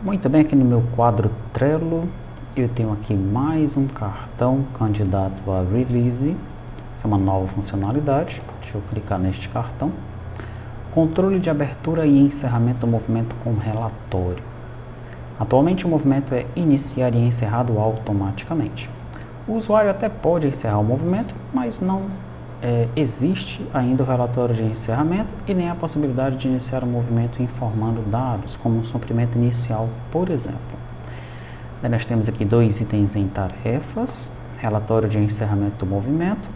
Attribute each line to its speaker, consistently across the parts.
Speaker 1: Muito bem, aqui no meu quadro Trello eu tenho aqui mais um cartão candidato a release, é uma nova funcionalidade. Deixa eu clicar neste cartão. Controle de abertura e encerramento do movimento com relatório. Atualmente o movimento é iniciar e encerrado automaticamente. O usuário até pode encerrar o movimento, mas não existe ainda o relatório de encerramento e nem a possibilidade de iniciar o movimento informando dados, como um suprimento inicial, por exemplo. Daí nós temos aqui dois itens em tarefas, relatório de encerramento do movimento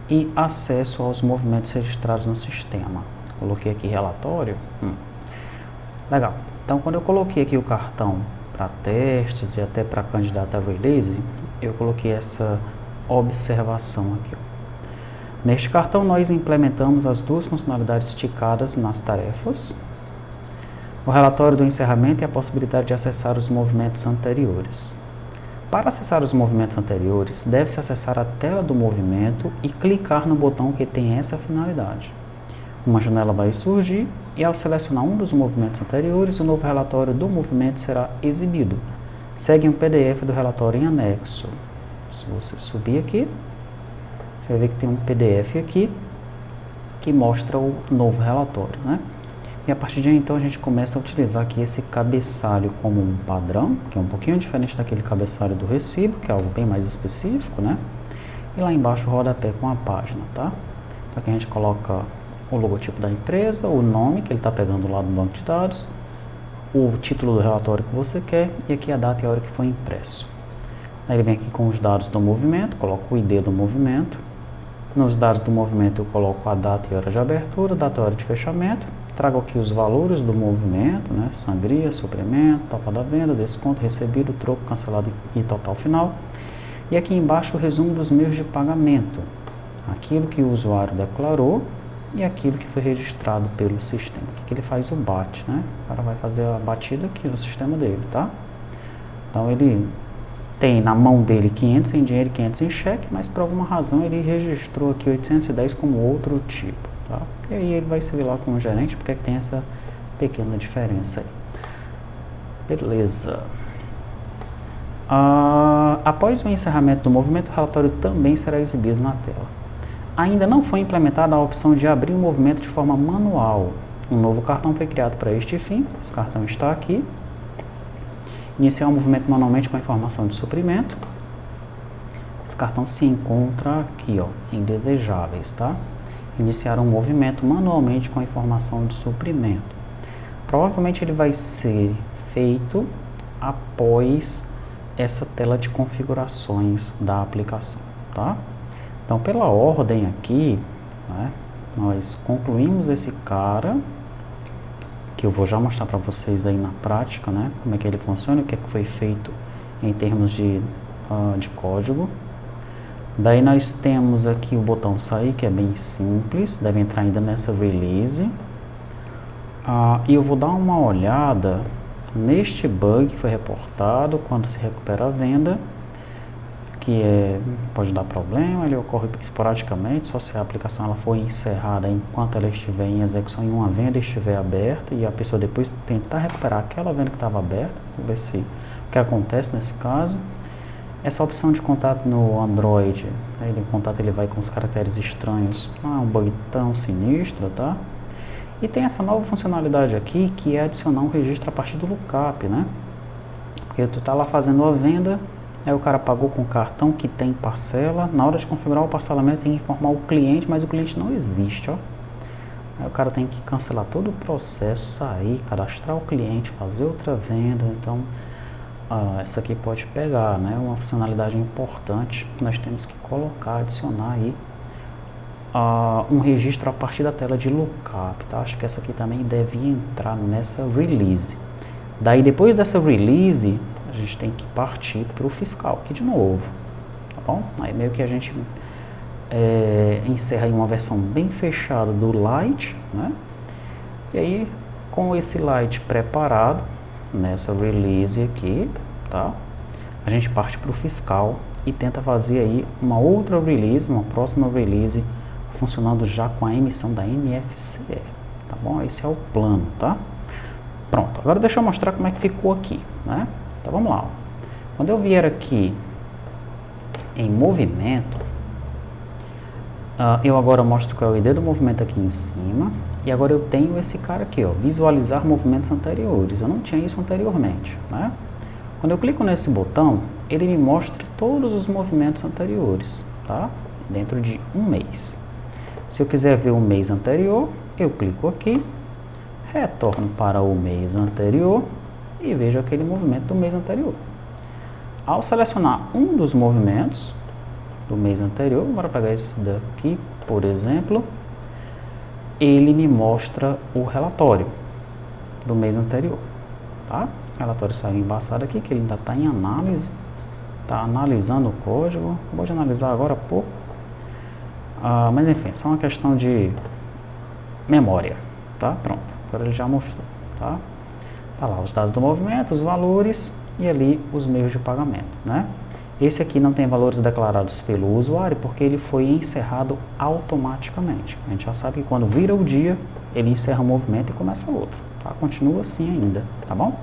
Speaker 1: e acesso aos movimentos registrados no sistema. Coloquei aqui relatório. Legal. Então, quando eu coloquei aqui o cartão para testes e até para candidato a release, eu coloquei essa observação aqui. Neste cartão, nós implementamos as duas funcionalidades esticadas nas tarefas, o relatório do encerramento e a possibilidade de acessar os movimentos anteriores. Para acessar os movimentos anteriores, deve-se acessar a tela do movimento e clicar no botão que tem essa finalidade. Uma janela vai surgir e, ao selecionar um dos movimentos anteriores, o novo relatório do movimento será exibido. Segue um PDF do relatório em anexo. Se você subir aqui, você vai ver que tem um PDF aqui que mostra o novo relatório, né? E a partir de aí, então, a gente começa a utilizar aqui esse cabeçalho como um padrão, que é um pouquinho diferente daquele cabeçalho do recibo, que é algo bem mais específico, né? E lá embaixo o rodapé com a página, tá? Então aqui a gente coloca o logotipo da empresa, o nome que ele está pegando lá do banco de dados, o título do relatório que você quer e aqui a data e a hora que foi impresso. Aí ele vem aqui com os dados do movimento, coloco o ID do movimento. Nos dados do movimento eu coloco a data e hora de abertura, data e hora de fechamento. Trago aqui os valores do movimento, né? Sangria, suprimento, topa da venda, desconto, recebido, troco, cancelado e total final. E aqui embaixo o resumo dos meios de pagamento. Aquilo que o usuário declarou e aquilo que foi registrado pelo sistema. Aqui que ele faz o bate, né? O cara vai fazer a batida aqui no sistema dele, tá? Então ele tem na mão dele 500 em dinheiro e 500 em cheque, mas por alguma razão ele registrou aqui 810 como outro tipo, tá? E aí ele vai se ver lá com o gerente, porque é que tem essa pequena diferença aí. Beleza. Após o encerramento do movimento, o relatório também será exibido na tela. Ainda não foi implementada a opção de abrir o movimento de forma manual. Um novo cartão foi criado para este fim, esse cartão está aqui. Iniciar o movimento manualmente com a informação de suprimento. Esse cartão se encontra aqui, ó, em desejáveis, tá? Iniciar um movimento manualmente com a informação de suprimento. Provavelmente ele vai ser feito após essa tela de configurações da aplicação, tá? Então, pela ordem aqui, né, nós concluímos esse cara, que eu vou já mostrar para vocês aí na prática, né, como é que ele funciona, o que é que foi feito em termos de código. Daí nós temos aqui o botão sair, que é bem simples, deve entrar ainda nessa release. E eu vou dar uma olhada neste bug que foi reportado quando se recupera a venda, que pode dar problema, ele ocorre esporadicamente, só se a aplicação ela for encerrada enquanto ela estiver em execução em uma venda estiver aberta e a pessoa depois tentar recuperar aquela venda que estava aberta, vamos ver se o que acontece nesse caso. Essa opção de contato no Android, aí o contato ele vai com os caracteres estranhos, não é um bug tão sinistro, tá? E tem essa nova funcionalidade aqui que é adicionar um registro a partir do lookup, né? Porque tu tá lá fazendo a venda, aí o cara pagou com cartão que tem parcela, na hora de configurar o parcelamento tem que informar o cliente, mas o cliente não existe, ó. Aí o cara tem que cancelar todo o processo, sair, cadastrar o cliente, fazer outra venda, então essa aqui pode pegar, né? Uma funcionalidade importante, nós temos que colocar, adicionar aí um registro a partir da tela de lookup, tá? Acho que essa aqui também deve entrar nessa release. Daí depois dessa release, a gente tem que partir para o fiscal aqui de novo, tá bom? Aí meio que a gente encerra em uma versão bem fechada do Lite, né? E aí, com esse Lite preparado, nessa release aqui, tá? A gente parte para o fiscal e tenta fazer aí uma outra release, uma próxima release, funcionando já com a emissão da NFC, tá bom? Esse é o plano, tá? Pronto, agora deixa eu mostrar como é que ficou aqui, né? Então vamos lá. Quando eu vier aqui em movimento, eu agora mostro qual é o ID do movimento aqui em cima. E agora eu tenho esse cara aqui, ó, visualizar movimentos anteriores. Eu não tinha isso anteriormente, né? Quando eu clico nesse botão, ele me mostra todos os movimentos anteriores, tá? Dentro de um mês. Se eu quiser ver o mês anterior, eu clico aqui, retorno para o mês anterior e vejo aquele movimento do mês anterior. Ao selecionar um dos movimentos do mês anterior, bora pegar esse daqui, por exemplo, ele me mostra o relatório do mês anterior, tá? O relatório saiu embaçado aqui, que ele ainda está em análise, está analisando o código, vou analisar agora há pouco, mas enfim, é só uma questão de memória, tá? Pronto, agora ele já mostrou, tá? Tá lá os dados do movimento, os valores e ali os meios de pagamento, né? Esse aqui não tem valores declarados pelo usuário porque ele foi encerrado automaticamente. A gente já sabe que quando vira o dia, ele encerra um movimento e começa outro, tá? Continua assim ainda, tá bom?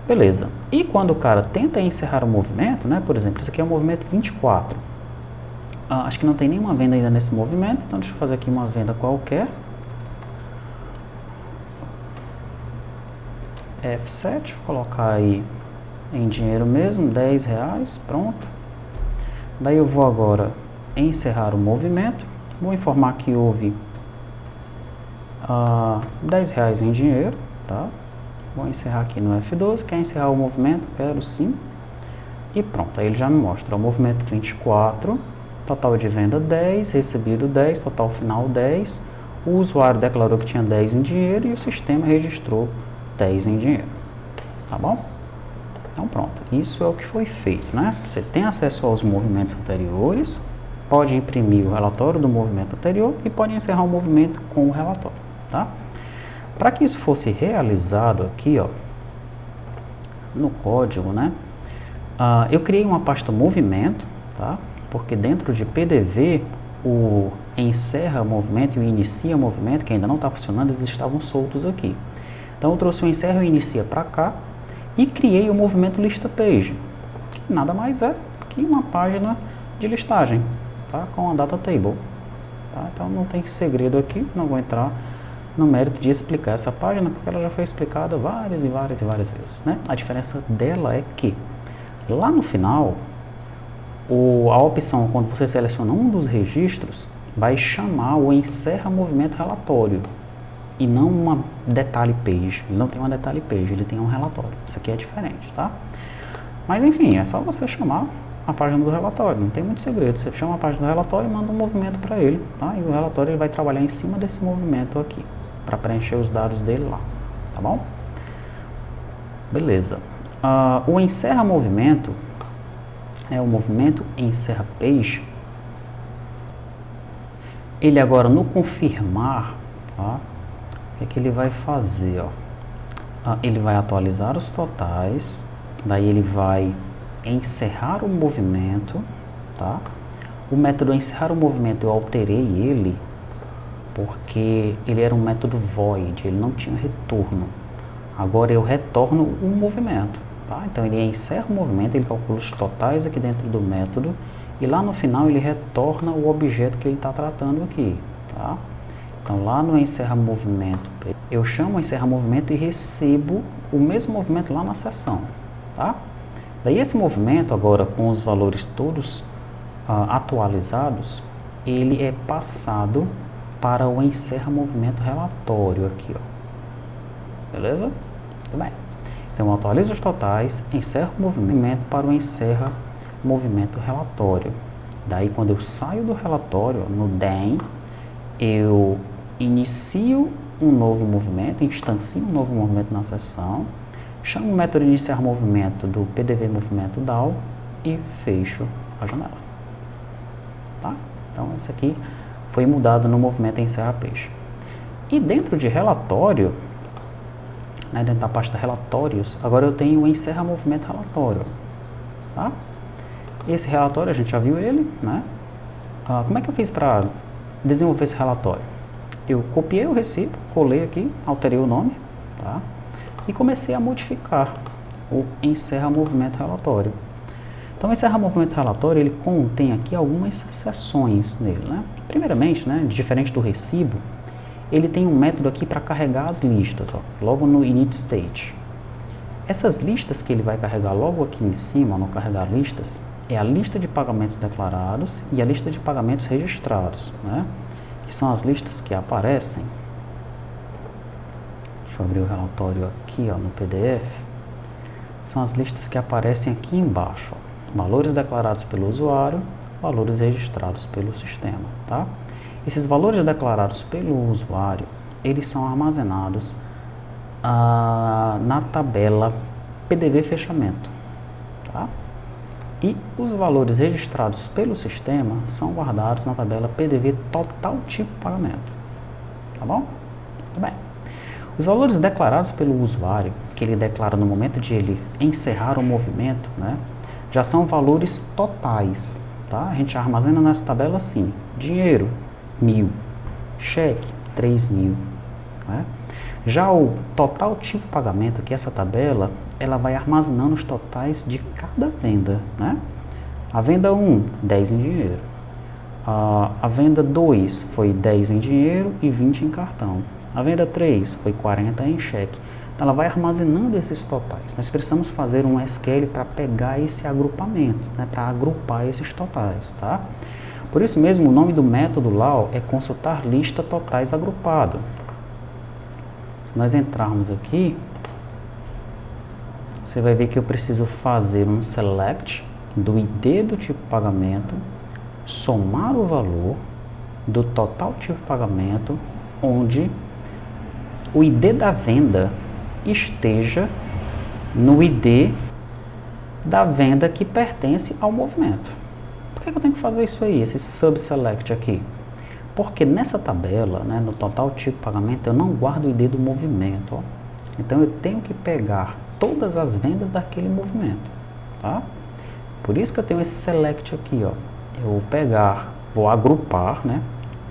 Speaker 1: Beleza. E quando o cara tenta encerrar o movimento, né? Por exemplo, esse aqui é o movimento 24. Acho que não tem nenhuma venda ainda nesse movimento, então deixa eu fazer aqui uma venda qualquer. F7, vou colocar aí em dinheiro mesmo, R$10, pronto. Daí eu vou agora encerrar o movimento, vou informar que houve R$10 em dinheiro, tá? Vou encerrar aqui no F12, quer encerrar o movimento? Quero sim. E pronto, aí ele já me mostra o movimento 24, total de venda 10, recebido 10, total final 10. O usuário declarou que tinha 10 em dinheiro e o sistema registrou 10 em dinheiro, tá bom? Então pronto, isso é o que foi feito, né? Você tem acesso aos movimentos anteriores, pode imprimir o relatório do movimento anterior e pode encerrar o movimento com o relatório, tá? Para que isso fosse realizado aqui, ó, no código, né? Eu criei uma pasta movimento, tá? Porque dentro de PDV, o encerra movimento e o inicia movimento, que ainda não está funcionando, eles estavam soltos aqui. Então eu trouxe o encerra e o inicia para cá e criei o movimento lista page, que nada mais é que uma página de listagem, tá? Com a data table, tá? Então não tem segredo aqui, não vou entrar no mérito de explicar essa página, porque ela já foi explicada várias e várias vezes, né? A diferença dela é que lá no final, a opção, quando você seleciona um dos registros, vai chamar o encerra movimento relatório e não uma detalhe page. Ele não tem uma detalhe page, ele tem um relatório. Isso aqui é diferente, tá? Mas enfim, é só você chamar a página do relatório, não tem muito segredo. Você chama a página do relatório e manda um movimento para ele, tá? E o relatório ele vai trabalhar em cima desse movimento aqui, para preencher os dados dele lá, tá bom? Beleza. O encerra movimento é o movimento encerra page. Ele agora no confirmar, tá? O que ele vai fazer, ó? Ele vai atualizar os totais, daí ele vai encerrar o movimento, tá? O método encerrar o movimento eu alterei ele porque ele era um método void, ele não tinha retorno. Agora eu retorno o movimento, tá? Então ele encerra o movimento, ele calcula os totais aqui dentro do método e lá no final ele retorna o objeto que ele está tratando aqui, tá? Então lá no encerra movimento, eu chamo o encerra movimento e recebo o mesmo movimento lá na seção, tá? Daí esse movimento agora com os valores todos atualizados, ele é passado para o encerra movimento relatório aqui, ó. Beleza? Tudo bem. Então eu atualizo os totais, encerro o movimento para o encerra movimento relatório. Daí quando eu saio do relatório, no DEM, eu inicio um novo movimento, instancio um novo movimento na seção, chamo o método iniciar movimento do PDV movimento DAO e fecho a janela. Tá? Então esse aqui foi mudado no movimento encerra page. E dentro de relatório, né, dentro da pasta relatórios, agora eu tenho o encerra movimento relatório. Tá? Esse relatório a gente já viu ele, né? Como é que eu fiz para desenvolver esse relatório? Eu copiei o recibo, colei aqui, alterei o nome, tá? e comecei a modificar o encerra movimento relatório. Então, o encerra movimento relatório, ele contém aqui algumas seções nele, né? Primeiramente, né, diferente do recibo, ele tem um método aqui para carregar as listas, ó, logo no init state. Essas listas que ele vai carregar logo aqui em cima, no carregar listas, é a lista de pagamentos declarados e a lista de pagamentos registrados, né? Que são as listas que aparecem. Deixa eu abrir o relatório aqui, ó, no PDF. São as listas que aparecem aqui embaixo, ó. Valores declarados pelo usuário, valores registrados pelo sistema, tá? Esses valores declarados pelo usuário, eles são armazenados na tabela PDV fechamento, tá? E os valores registrados pelo sistema são guardados na tabela PDV total tipo pagamento, tá bom? Muito bem. Os valores declarados pelo usuário, que ele declara no momento de ele encerrar o movimento, né, já são valores totais, tá? A gente armazena nessa tabela assim: dinheiro, 1.000, cheque, 3.000, né? Já o total tipo pagamento, que é essa tabela, ela vai armazenando os totais de cada venda, né? A venda 1, 10 em dinheiro. A venda 2 foi 10 em dinheiro e 20 em cartão. A venda 3 foi 40 em cheque. Então, ela vai armazenando esses totais. Nós precisamos fazer um SQL para pegar esse agrupamento, né? Para agrupar esses totais, tá? Por isso mesmo, o nome do método lá, ó, é consultar lista totais agrupado. Se nós entrarmos aqui, você vai ver que eu preciso fazer um select do ID do tipo pagamento, somar o valor do total tipo pagamento, onde o ID da venda esteja no ID da venda que pertence ao movimento. Por que eu tenho que fazer isso aí, esse subselect aqui? Porque nessa tabela, né, no total tipo pagamento, eu não guardo o ID do movimento, ó. Então eu tenho que pegar todas as vendas daquele movimento, tá? Por isso que eu tenho esse select aqui, ó. Eu vou pegar, vou agrupar, né,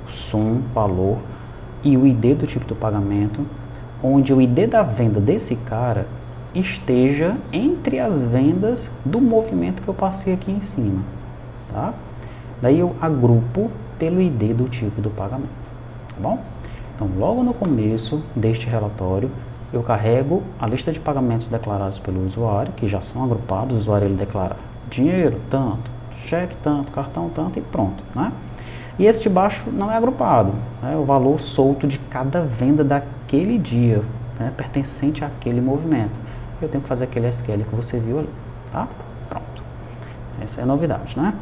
Speaker 1: sum, valor e o ID do tipo do pagamento, onde o ID da venda desse cara esteja entre as vendas do movimento que eu passei aqui em cima, tá? Daí eu agrupo pelo ID do tipo do pagamento, tá bom? Então, logo no começo deste relatório, eu carrego a lista de pagamentos declarados pelo usuário, que já são agrupados. O usuário ele declara dinheiro, tanto, cheque, tanto, cartão, tanto e pronto, né? E esse de baixo não é agrupado, é o valor solto de cada venda daquele dia, né, pertencente àquele movimento. Eu tenho que fazer aquele SQL que você viu ali, tá? Pronto. Essa é a novidade, né?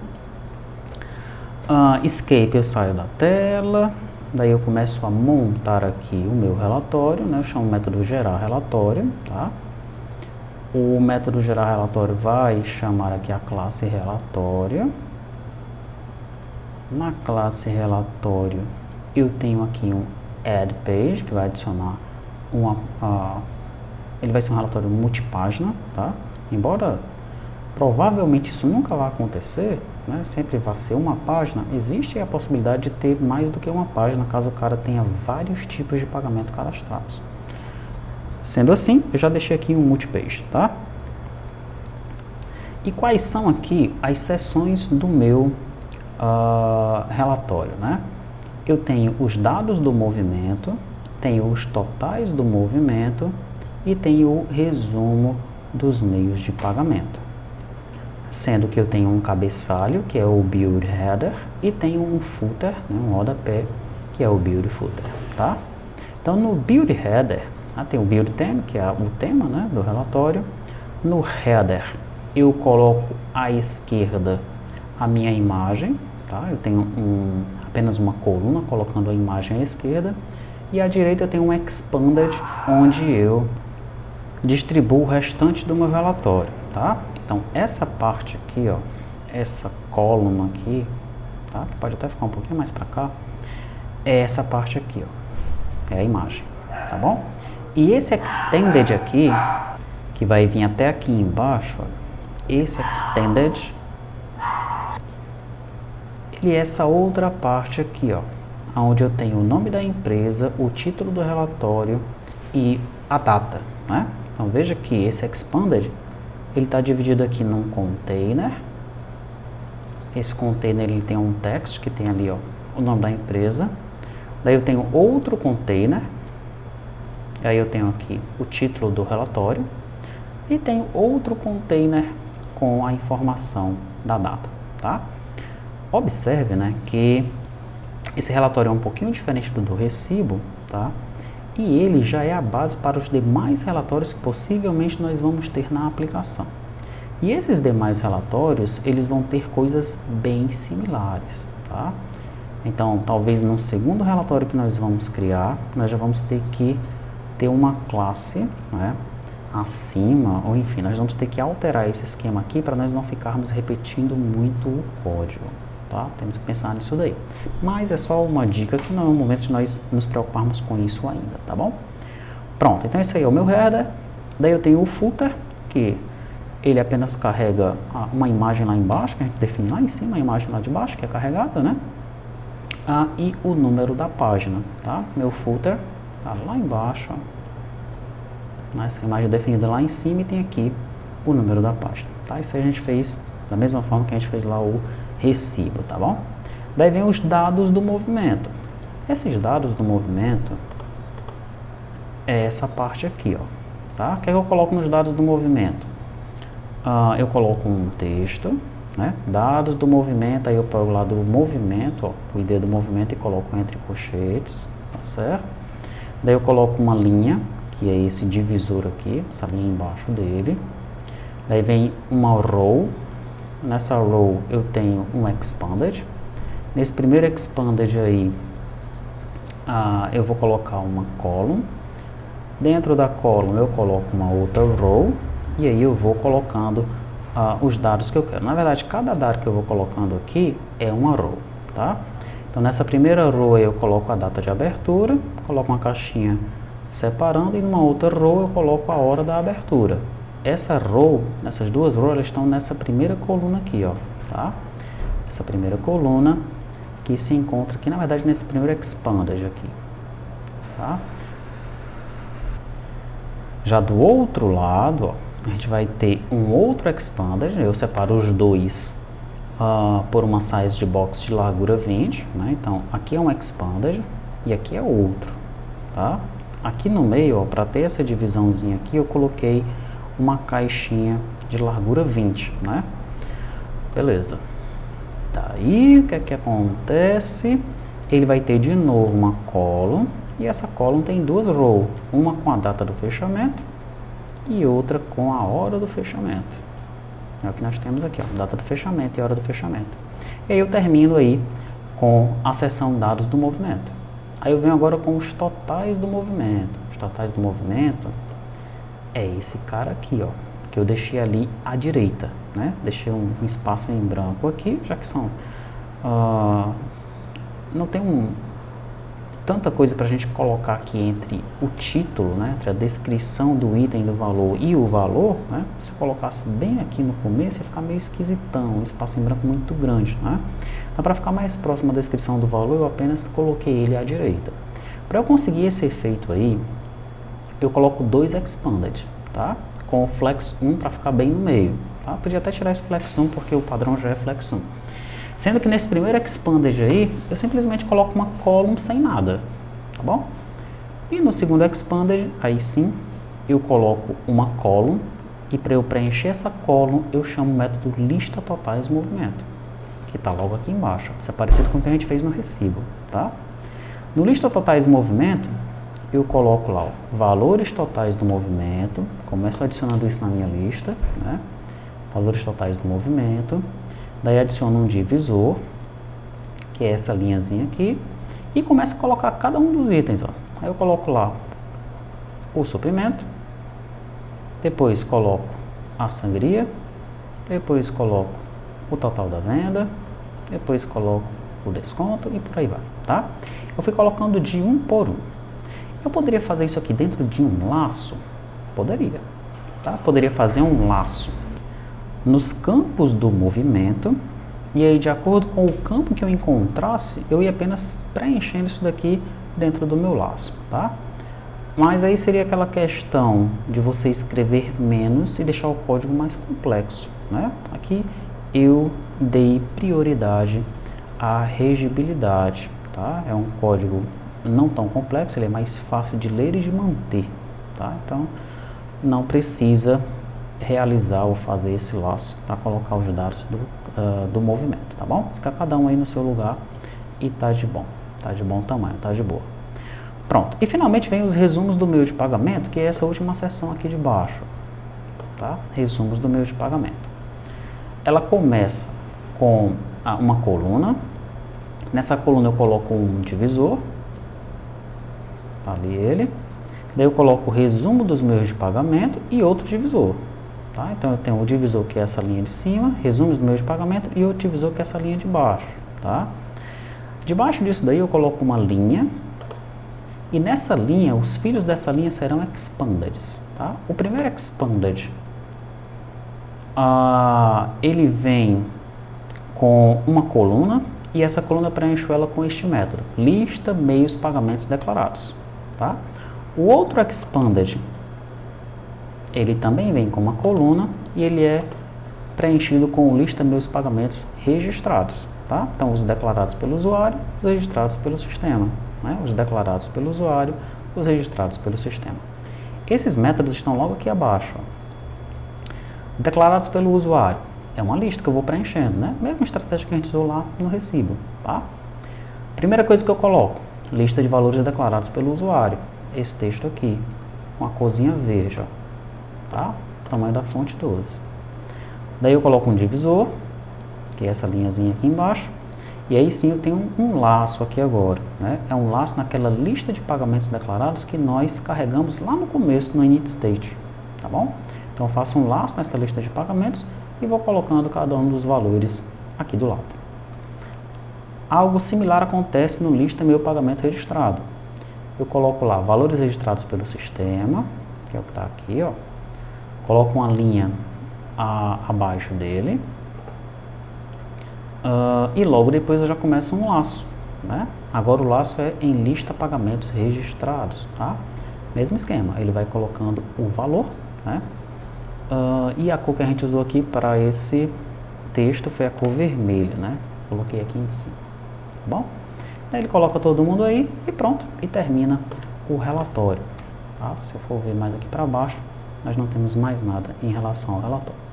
Speaker 1: Escape, eu saio da tela, daí eu começo a montar aqui o meu relatório, né? Eu chamo o método gerar relatório, tá? O método gerar relatório vai chamar aqui a classe relatório. Na classe relatório, eu tenho aqui um add page, que vai adicionar ele vai ser um relatório multipágina, tá? Embora provavelmente isso nunca vai acontecer, né? Sempre vai ser uma página, existe a possibilidade de ter mais do que uma página, caso o cara tenha vários tipos de pagamento cadastrados. Sendo assim, eu já deixei aqui um multipage, tá? E quais são aqui as seções do meu relatório, né? Eu tenho os dados do movimento, tenho os totais do movimento e tenho o resumo dos meios de pagamento. Sendo que eu tenho um cabeçalho, que é o build header, e tenho um footer, né, um rodapé, que é o build footer, tá? Então, no build header, tem o build theme, que é o tema, né, do relatório. No header, eu coloco à esquerda a minha imagem, tá? Eu tenho apenas uma coluna colocando a imagem à esquerda, e à direita eu tenho um expanded, onde eu distribuo o restante do meu relatório, tá? Então, essa parte aqui, ó, essa coluna aqui, tá? Que pode até ficar um pouquinho mais para cá, é essa parte aqui, ó, é a imagem, tá bom? E esse extended aqui, que vai vir até aqui embaixo, ó, esse extended, ele é essa outra parte aqui, ó, onde eu tenho o nome da empresa, o título do relatório e a data, né? Então veja que esse expanded, ele está dividido aqui num container. Esse container ele tem um text que tem ali, ó, o nome da empresa. Daí eu tenho outro container. E aí eu tenho aqui o título do relatório. E tenho outro container com a informação da data, tá? Observe, né, que esse relatório é um pouquinho diferente do recibo, tá? E ele já é a base para os demais relatórios que possivelmente nós vamos ter na aplicação. E esses demais relatórios, eles vão ter coisas bem similares, tá? Então, talvez no segundo relatório que nós vamos criar, nós já vamos ter que ter uma classe, né, acima, ou enfim, nós vamos ter que alterar esse esquema aqui para nós não ficarmos repetindo muito o código, tá? Temos que pensar nisso daí. Mas é só uma dica que não é o momento de nós nos preocuparmos com isso ainda, tá bom? Pronto, então esse aí é o meu header. Daí eu tenho o footer, que ele apenas carrega uma imagem lá embaixo, que a gente define lá em cima, a imagem lá de baixo, que é carregada, né? E o número da página, tá? Meu footer tá lá embaixo, ó. Essa imagem é definida lá em cima e tem aqui o número da página, tá? Isso aí a gente fez da mesma forma que a gente fez lá o recibo, tá bom? Daí vem os dados do movimento. Esses dados do movimento é essa parte aqui, ó, tá? O que é que eu coloco nos dados do movimento? Eu coloco um texto, né? Dados do movimento, aí eu pego lá do movimento, ó, o ID do movimento e coloco entre colchetes, tá certo? Daí eu coloco uma linha, que é esse divisor aqui, essa linha embaixo dele. Daí vem uma row, nessa row eu tenho um expanded. Nesse primeiro expanded aí, eu vou colocar uma column. Dentro da column eu coloco uma outra row. E aí eu vou colocando os dados que eu quero. Na verdade, cada dado que eu vou colocando aqui é uma row, tá? Então, nessa primeira row eu coloco a data de abertura, coloco uma caixinha separando, e numa outra row eu coloco a hora da abertura. Essa row, nessas duas rows, elas estão nessa primeira coluna aqui, ó, tá? Essa primeira coluna que se encontra aqui, na verdade, nesse primeiro expanded aqui, tá? Já do outro lado, ó, a gente vai ter um outro expanded. Eu separo os dois por uma size de box de largura 20, né? Então, aqui é um expanded e aqui é outro, tá? Aqui no meio, para ter essa divisãozinha aqui, eu coloquei uma caixinha de largura 20, né? Beleza. Daí, o que é que acontece? Ele vai ter de novo uma column, e essa column tem duas rows, uma com a data do fechamento e outra com a hora do fechamento. É o que nós temos aqui, ó, data do fechamento e hora do fechamento. E aí eu termino aí com a seção dados do movimento. Aí eu venho agora com os totais do movimento. Os totais do movimento é esse cara aqui, ó, que eu deixei ali à direita, né? Deixei um espaço em branco aqui, já que são não tem tanta coisa para a gente colocar aqui entre o título, né, entre a descrição do item do valor e o valor, né? Se eu colocasse bem aqui no começo, ia ficar meio esquisitão, um espaço em branco muito grande, né? Então, para ficar mais próximo à descrição do valor, eu apenas coloquei ele à direita. Para eu conseguir esse efeito aí, eu coloco dois expanded, tá? Com o flex 1 para ficar bem no meio, tá? Podia até tirar esse flex 1 porque o padrão já é flex 1. Sendo que nesse primeiro expanded aí, eu simplesmente coloco uma column sem nada, tá bom? E no segundo expanded, aí sim, eu coloco uma column, e para eu preencher essa column, eu chamo o método lista totais movimento, que está logo aqui embaixo. Isso é parecido com o que a gente fez no recibo, tá? No lista totais movimento, eu coloco lá, ó, valores totais do movimento, começo adicionando isso na minha lista, né? Valores totais do movimento. Daí adiciono um divisor, que é essa linhazinha aqui, e começo a colocar cada um dos itens, ó. Aí eu coloco lá o suprimento, depois coloco a sangria, depois coloco o total da venda, depois coloco o desconto e por aí vai, tá? Eu fui colocando de um por um. Eu poderia fazer isso aqui dentro de um laço? Poderia, tá? Poderia fazer um laço nos campos do movimento, e aí de acordo com o campo que eu encontrasse, eu ia apenas preenchendo isso daqui dentro do meu laço, tá? Mas aí seria aquela questão de você escrever menos e deixar o código mais complexo, né? Aqui eu dei prioridade à regibilidade, tá? É um código não tão complexo, ele é mais fácil de ler e de manter, tá? Então, não precisa realizar ou fazer esse laço para colocar os dados do movimento, tá bom? Fica cada um aí no seu lugar e tá de bom tamanho, tá de boa. Pronto, e finalmente vem os resumos do meio de pagamento, que é essa última seção aqui de baixo, tá? Resumos do meio de pagamento. Ela começa com uma coluna, nessa coluna eu coloco um divisor, ali ele, daí eu coloco o resumo dos meios de pagamento e outro divisor, tá? Então eu tenho o divisor que é essa linha de cima, resumos do meio de pagamento e outro divisor que é essa linha de baixo, tá? Debaixo disso daí eu coloco uma linha. E nessa linha, os filhos dessa linha serão expandeds, tá? O primeiro expanded, ele vem com uma coluna, e essa coluna eu preencho ela com este método, lista meios pagamentos declarados, tá? O outro expanded, ele também vem com uma coluna, e ele é preenchido com lista meios pagamentos registrados, tá? Então, os declarados pelo usuário, os registrados pelo sistema. Né, os declarados pelo usuário, os registrados pelo sistema. Esses métodos estão logo aqui abaixo. Ó. Declarados pelo usuário é uma lista que eu vou preenchendo, né? Mesma estratégia que a gente usou lá no recibo, tá? Primeira coisa que eu coloco, lista de valores declarados pelo usuário. Esse texto aqui, com a corzinha verde, ó, tá? Tamanho da fonte 12. Daí eu coloco um divisor, que é essa linhazinha aqui embaixo. E aí sim eu tenho um laço aqui agora, né? É um laço naquela lista de pagamentos declarados que nós carregamos lá no começo, no init state, tá bom? Então eu faço um laço nessa lista de pagamentos e vou colocando cada um dos valores aqui do lado. Algo similar acontece no lista meu pagamento registrado. Eu coloco lá valores registrados pelo sistema, que é o que está aqui, ó. Coloco uma linha abaixo dele. E logo depois eu já começo um laço, né? Agora o laço é em lista pagamentos registrados, tá? Mesmo esquema, ele vai colocando o valor, né? E a cor que a gente usou aqui para esse texto foi a cor vermelha, né? Coloquei aqui em cima, tá bom? Daí ele coloca todo mundo aí e pronto, e termina o relatório, tá? Se eu for ver mais aqui para baixo, nós não temos mais nada em relação ao relatório.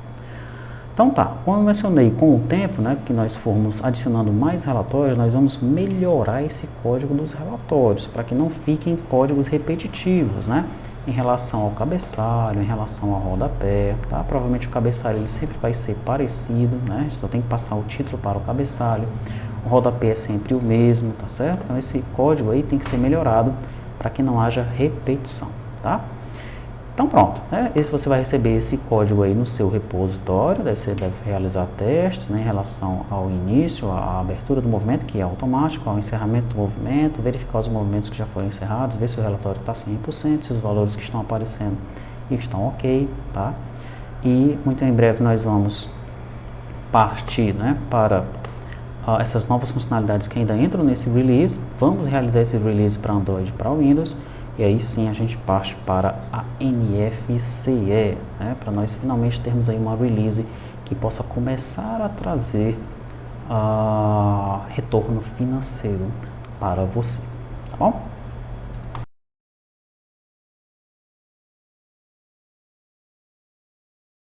Speaker 1: Então tá, como eu mencionei, com o tempo, né, que nós formos adicionando mais relatórios, nós vamos melhorar esse código dos relatórios, para que não fiquem códigos repetitivos, né, em relação ao cabeçalho, em relação ao rodapé, tá? Provavelmente o cabeçalho ele sempre vai ser parecido, né, só tem que passar o título para o cabeçalho, o rodapé é sempre o mesmo, tá certo? Então esse código aí tem que ser melhorado para que não haja repetição, tá? Então pronto, né? Esse você vai receber esse código aí no seu repositório, daí você deve realizar testes, né, em relação ao início, à abertura do movimento, que é automático, ao encerramento do movimento, verificar os movimentos que já foram encerrados, ver se o relatório está 100%, se os valores que estão aparecendo estão ok, tá? E muito em breve nós vamos partir, né, para essas novas funcionalidades que ainda entram nesse release, vamos realizar esse release para Android e para Windows, e aí sim a gente parte para a NFCE, né, para nós finalmente termos aí uma release que possa começar a trazer retorno financeiro para você, tá bom?